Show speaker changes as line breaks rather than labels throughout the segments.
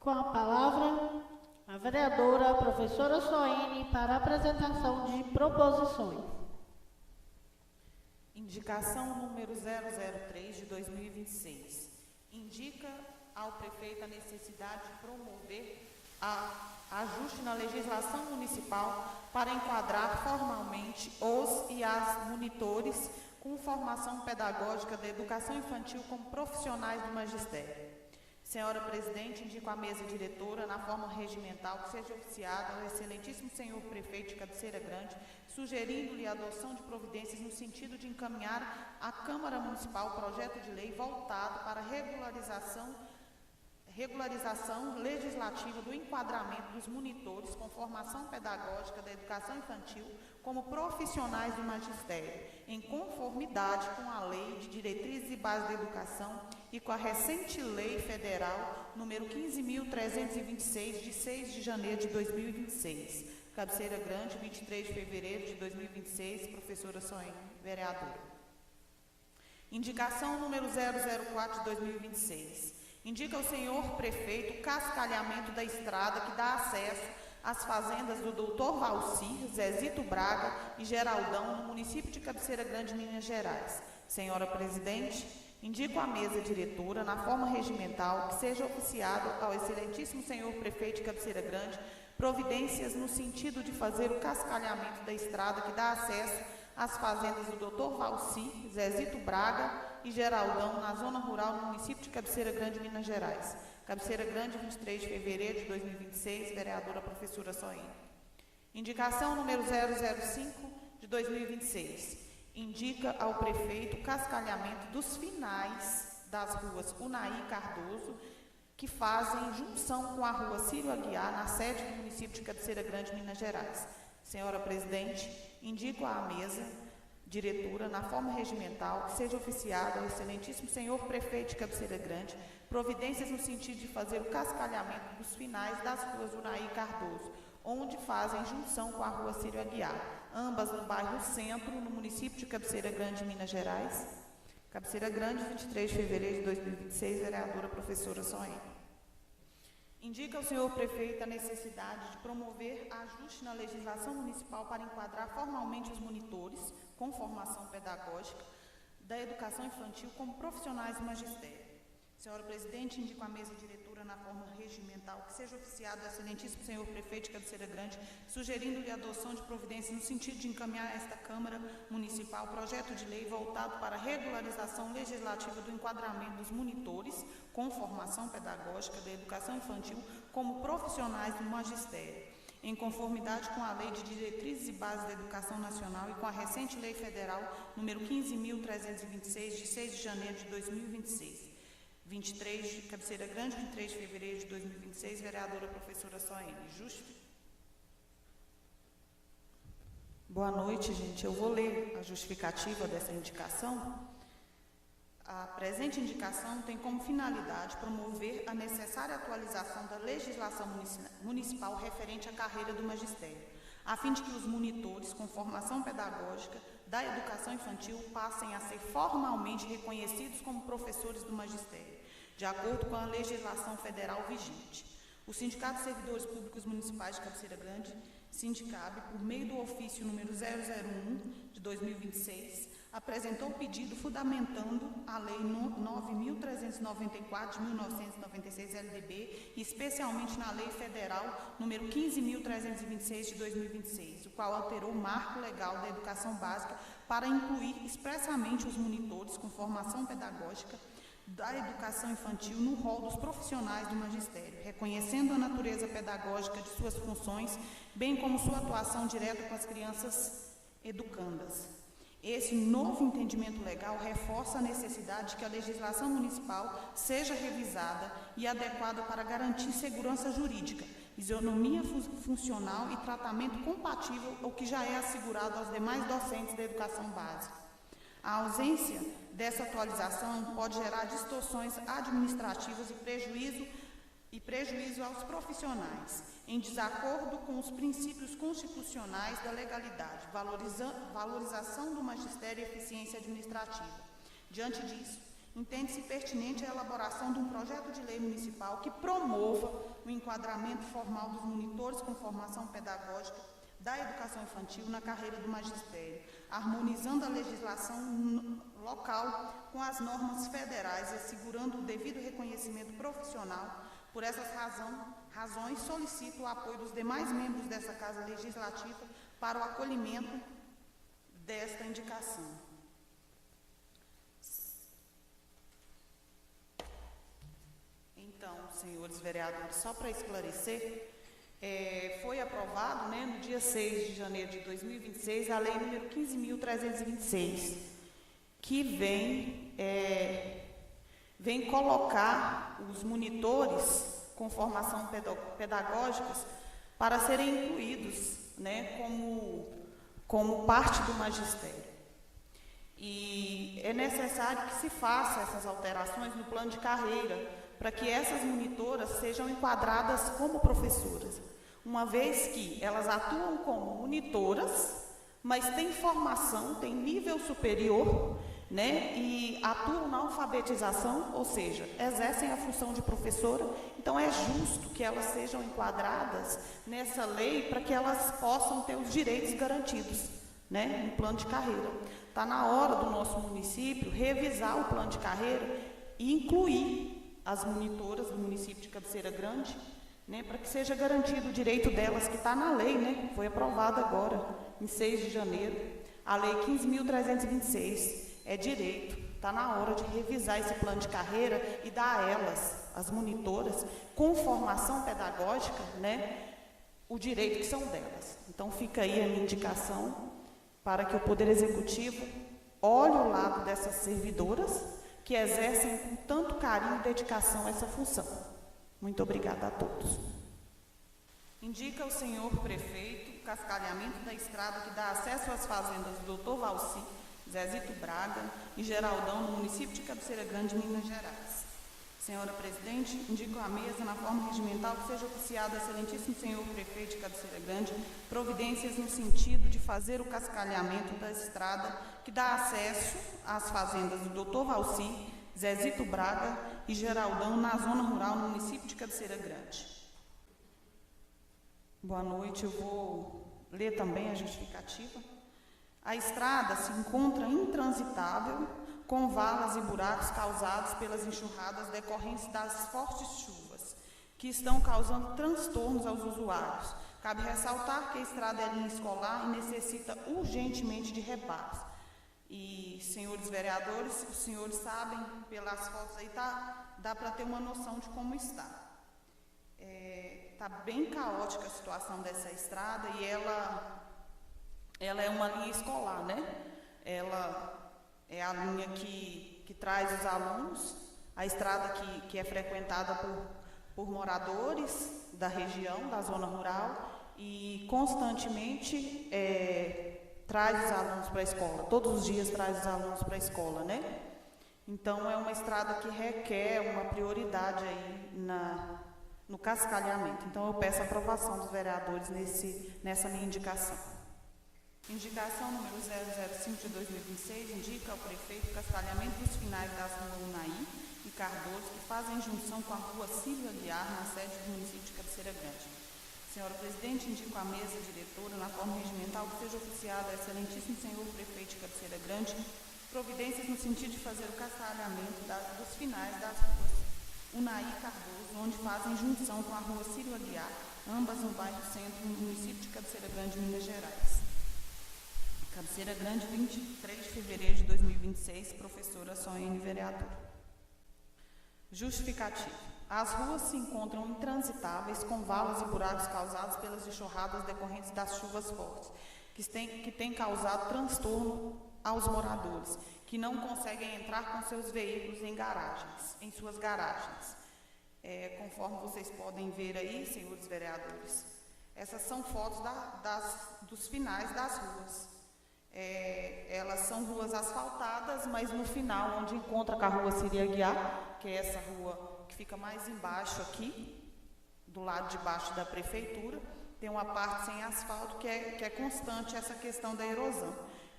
Com a palavra, a vereadora professora Soene para a apresentação de proposições.
Indicação número 003 de 2026. Indica ao prefeito a necessidade de promover ajuste na legislação municipal para enquadrar formalmente os e as monitores com formação pedagógica da educação infantil como profissionais do magistério. Senhora Presidente, indico à mesa diretora, na forma regimental, que seja oficiado ao excelentíssimo senhor prefeito de Cabeceira Grande, sugerindo-lhe a adoção de providências no sentido de encaminhar à Câmara Municipal o projeto de lei voltado para a regularização legislativa do enquadramento dos monitores com formação pedagógica da educação infantil como profissionais do magistério, em conformidade com a Lei de Diretrizes e Bases da Educação e com a recente Lei Federal número 15.326, de 6 de janeiro de 2026. Cabeceira Grande, 23 de fevereiro de 2026, professora Soene, vereadora. Indicação número 004 de 2026. Indica ao senhor prefeito o cascalhamento da estrada que dá acesso às fazendas do Dr. Valcir, Zezito Braga e Geraldão, no município de Cabeceira Grande, Minas Gerais. Senhora Presidente, indico à mesa diretora, na forma regimental, que seja oficiado ao excelentíssimo senhor prefeito de Cabeceira Grande providências no sentido de fazer o cascalhamento da estrada que dá acesso às fazendas do Dr. Valcir, Zezito Braga e Geraldão, na zona rural do município de Cabeceira Grande, Minas Gerais. Cabeceira Grande, 23 de fevereiro de 2026, vereadora professora Soene. Indicação número 005 de 2026. Indica ao prefeito o cascalhamento dos finais das ruas Unaí Cardoso, que fazem junção com a rua Círio Aguiar, na sede do município de Cabeceira Grande, Minas Gerais. Senhora Presidente, indico à mesa diretora, na forma regimental, que seja oficiado ao excelentíssimo senhor prefeito de Cabeceira Grande providências no sentido de fazer o cascalhamento dos finais das ruas Unaí Cardoso, onde fazem junção com a rua Círio Aguiar, ambas no bairro Centro, no município de Cabeceira Grande, Minas Gerais. Cabeceira Grande, 23 de fevereiro de 2026, vereadora professora Soene. Indica ao senhor prefeito a necessidade de promover ajuste na legislação municipal para enquadrar formalmente os monitores com formação pedagógica da educação infantil como profissionais do magistério. Senhora Presidente, indico à mesa diretora, na forma regimental, que seja oficiado ao excelentíssimo senhor prefeito de Cabeceira Grande, sugerindo-lhe a adoção de providências no sentido de encaminhar a esta Câmara Municipal projeto de lei voltado para a regularização legislativa do enquadramento dos monitores com formação pedagógica da educação infantil como profissionais do magistério, em conformidade com a Lei de Diretrizes e Bases da Educação Nacional e com a recente Lei Federal número 15.326, de 6 de janeiro de 2026. 23 de Cabeceira Grande, 23 de fevereiro de 2026, vereadora professora Soene. Boa noite, gente. Eu vou ler a justificativa dessa indicação. A presente indicação tem como finalidade promover a necessária atualização da legislação municipal referente à carreira do magistério, a fim de que os monitores com formação pedagógica da educação infantil passem a ser formalmente reconhecidos como professores do magistério, de acordo com a legislação federal vigente. O Sindicato de Servidores Públicos Municipais de Cabeceira Grande, Sindicab, por meio do ofício número 001 de 2026, apresentou o pedido fundamentando a Lei 9.394 de 1996 LDB, e especialmente na Lei Federal número 15.326 de 2026, o qual alterou o marco legal da educação básica para incluir expressamente os monitores com formação pedagógica da educação infantil no rol dos profissionais do magistério, reconhecendo a natureza pedagógica de suas funções, bem como sua atuação direta com as crianças educandas. Esse novo entendimento legal reforça a necessidade de que a legislação municipal seja revisada e adequada para garantir segurança jurídica, isonomia funcional e tratamento compatível ao que já é assegurado aos demais docentes da educação básica. A ausência dessa atualização pode gerar distorções administrativas e prejuízo aos profissionais, em desacordo com os princípios constitucionais da legalidade, valorização do magistério e eficiência administrativa. Diante disso, entende-se pertinente a elaboração de um projeto de lei municipal que promova o enquadramento formal dos monitores com formação pedagógica da educação infantil na carreira do magistério, harmonizando a legislação local com as normas federais e assegurando o devido reconhecimento profissional. Por essas razões, solicito o apoio dos demais membros dessa Casa Legislativa para o acolhimento desta indicação. Então, senhores vereadores, só para esclarecer, foi aprovado, no dia 6 de janeiro de 2026, a lei número 15.326, que vem colocar os monitores com formação pedagógicas para serem incluídos, como parte do magistério. E é necessário que se faça essas alterações no plano de carreira, para que essas monitoras sejam enquadradas como professoras, uma vez que elas atuam como monitoras, mas têm formação, têm nível superior, e atuam na alfabetização, ou seja, exercem a função de professora. Então é justo que elas sejam enquadradas nessa lei para que elas possam ter os direitos garantidos, no plano de carreira. Está na hora do nosso município revisar o plano de carreira e incluir as monitoras do município de Cabeceira Grande, para que seja garantido o direito delas, que está na lei, foi aprovada agora, em 6 de janeiro, a lei 15.326, é direito, está na hora de revisar esse plano de carreira e dar a elas, as monitoras, com formação pedagógica, o direito que são delas. Então fica aí a minha indicação para que o Poder Executivo olhe o lado dessas servidoras que exercem com tanto carinho e dedicação essa função. Muito obrigada a todos. Indica o senhor prefeito o cascalhamento da estrada que dá acesso às fazendas do Dr. Valci, Zezito Braga e Geraldão, no município de Cabeceira Grande, Minas Gerais. Senhora presidente, indico à mesa, na forma regimental, que seja oficiado ao excelentíssimo senhor prefeito de Cabeceira Grande providências no sentido de fazer o cascalhamento da estrada que dá acesso às fazendas do Dr. Valci, Zezito Braga e Geraldão, na zona rural, no município de Cabeceira Grande. Boa noite, eu vou ler também a justificativa. A estrada se encontra intransitável, com valas e buracos causados pelas enxurradas decorrentes das fortes chuvas, que estão causando transtornos aos usuários. Cabe ressaltar que a estrada é linha escolar e necessita urgentemente de reparos. E, senhores vereadores, os senhores sabem, pelas fotos aí, dá para ter uma noção de como está. Está bem caótica a situação dessa estrada e ela é uma linha escolar, Ela é a linha que traz os alunos, a estrada que é frequentada por moradores da região, da zona rural, e constantemente traz os alunos para a escola, todos os dias traz os alunos para a escola, Então, é uma estrada que requer uma prioridade aí no cascalhamento. Então, eu peço a aprovação dos vereadores nessa minha indicação. Indicação número 005 de 2026 indica ao prefeito o cascalhamento dos finais das ruas Unaí e Cardoso, que fazem junção com a rua Silvio Aguiar, na sede do município de Cabeceira Grande. Senhora presidente, indico à mesa diretora, na forma regimental, que seja oficiado ao excelentíssimo senhor prefeito de Cabeceira Grande providências no sentido de fazer o cascalhamento dos finais das ruas Unaí e Cardoso, onde fazem junção com a rua Silvio Aguiar, ambas no bairro Centro, no município de Cabeceira Grande, Minas Gerais. Cabeceira Grande, 23 de fevereiro de 2026, professora Soene, vereadora. Justificativa. As ruas se encontram intransitáveis, com valas e buracos causados pelas enxurradas decorrentes das chuvas fortes, que têm causado transtorno aos moradores, que não conseguem entrar com seus veículos em suas garagens. Conforme vocês podem ver aí, senhores vereadores, essas são fotos dos finais das ruas. Elas são ruas asfaltadas, mas no final, onde encontra com a rua Silvio Aguiar, que é essa rua que fica mais embaixo aqui, do lado de baixo da prefeitura, tem uma parte sem asfalto que é constante essa questão da erosão.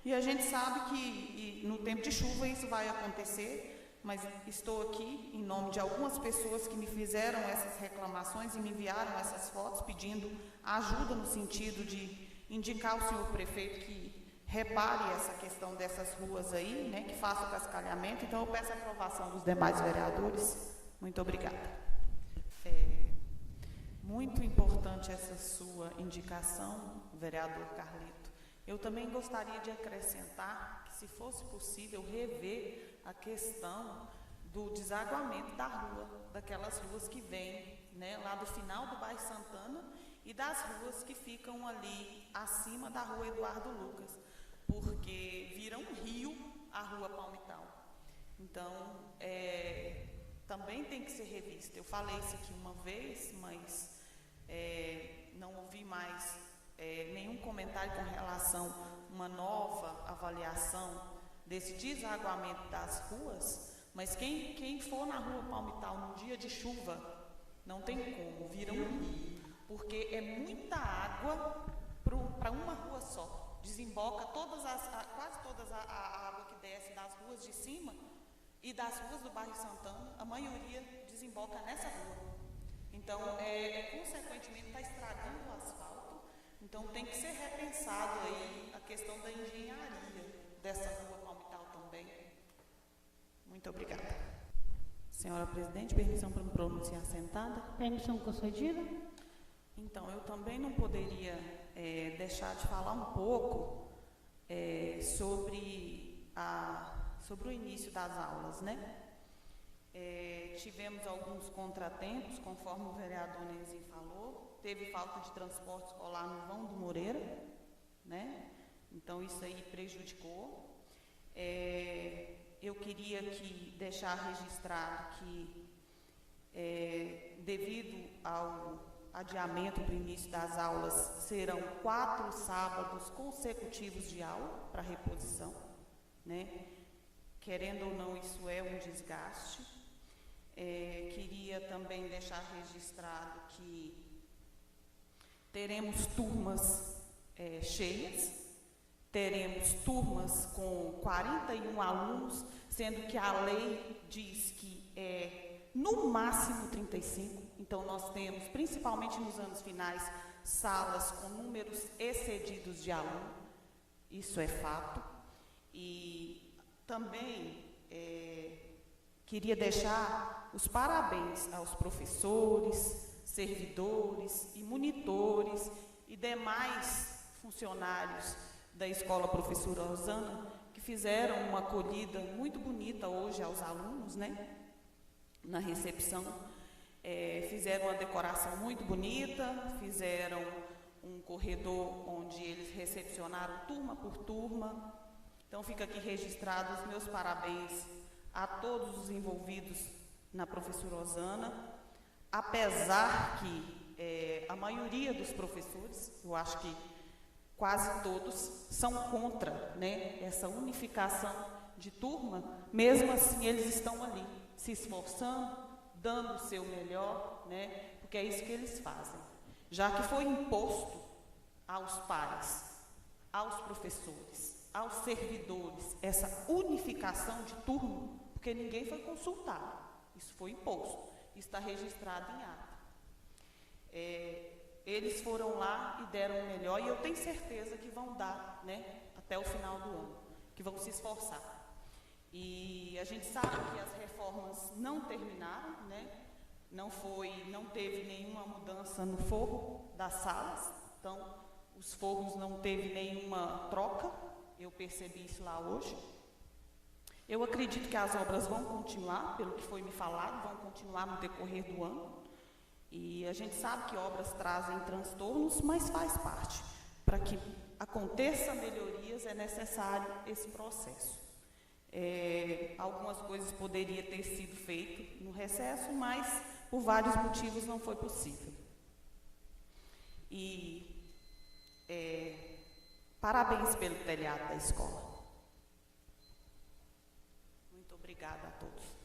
E a gente sabe que no tempo de chuva isso vai acontecer, mas estou aqui em nome de algumas pessoas que me fizeram essas reclamações e me enviaram essas fotos pedindo ajuda no sentido de indicar ao senhor prefeito que repare essa questão dessas ruas aí, né, que faça o cascalhamento. Então, eu peço a aprovação dos demais vereadores. Muito obrigada. Muito importante essa sua indicação, vereador Carlito. Eu também gostaria de acrescentar que, se fosse possível, rever a questão do desaguamento da rua, daquelas ruas que vêm, né, lá do final do bairro Santana e das ruas que ficam ali acima da rua Eduardo Lucas, porque vira um rio a rua Palmital. Então, também tem que ser revista. Eu falei isso aqui uma vez, mas não ouvi mais nenhum comentário com relação a uma nova avaliação desse desaguamento das ruas, mas quem for na rua Palmital num dia de chuva, não tem como, vira um rio, porque é muita água para uma rua só. Desemboca quase toda a água que desce das ruas de cima e das ruas do bairro Santana, a maioria desemboca nessa rua. Então, consequentemente, está estragando o asfalto. Então, tem que ser repensado aí a questão da engenharia dessa rua Palmital também. Muito obrigada. Senhora presidente, permissão para me pronunciar sentada?
Permissão concedida.
Então, eu também não poderia deixar de falar um pouco sobre o início das aulas, né? Tivemos alguns contratempos, conforme o vereador Nenzi falou, teve falta de transporte escolar no vão do Moreira, né? Então, isso aí prejudicou. Eu queria deixar registrado que, devido ao adiamento do início das aulas, serão 4 sábados consecutivos de aula para reposição, né? Querendo ou não, isso é um desgaste. Queria também deixar registrado que teremos turmas cheias, teremos turmas com 41 alunos, sendo que a lei diz que no máximo 35, então nós temos, principalmente nos anos finais, salas com números excedidos de aluno, isso é fato. E também queria deixar os parabéns aos professores, servidores e monitores e demais funcionários da Escola Professora Rosana, que fizeram uma acolhida muito bonita hoje aos alunos, né? Na recepção, fizeram uma decoração muito bonita, fizeram um corredor onde eles recepcionaram turma por turma. Então, fica aqui registrado os meus parabéns a todos os envolvidos na professora Rosana, apesar que a maioria dos professores, eu acho que quase todos, são contra, né, essa unificação de turma. Mesmo assim, eles estão ali, se esforçando, dando o seu melhor, né, porque é isso que eles fazem. Já que foi imposto aos pais, aos professores, aos servidores, essa unificação de turma, porque ninguém foi consultado, isso foi imposto, isso está registrado em ata. Eles foram lá e deram o melhor, e eu tenho certeza que vão dar, né, até o final do ano, que vão se esforçar. E a gente sabe que as reformas não terminaram, né, não teve nenhuma mudança no forro das salas, então os forros não teve nenhuma troca, eu percebi isso lá hoje. Eu acredito que as obras vão continuar, pelo que foi me falado, vão continuar no decorrer do ano. E a gente sabe que obras trazem transtornos, mas faz parte. Para que aconteça melhorias, é necessário esse processo. Algumas coisas poderiam ter sido feitas no recesso, mas por vários motivos não foi possível. E parabéns pelo telhado da escola. Muito obrigada a todos.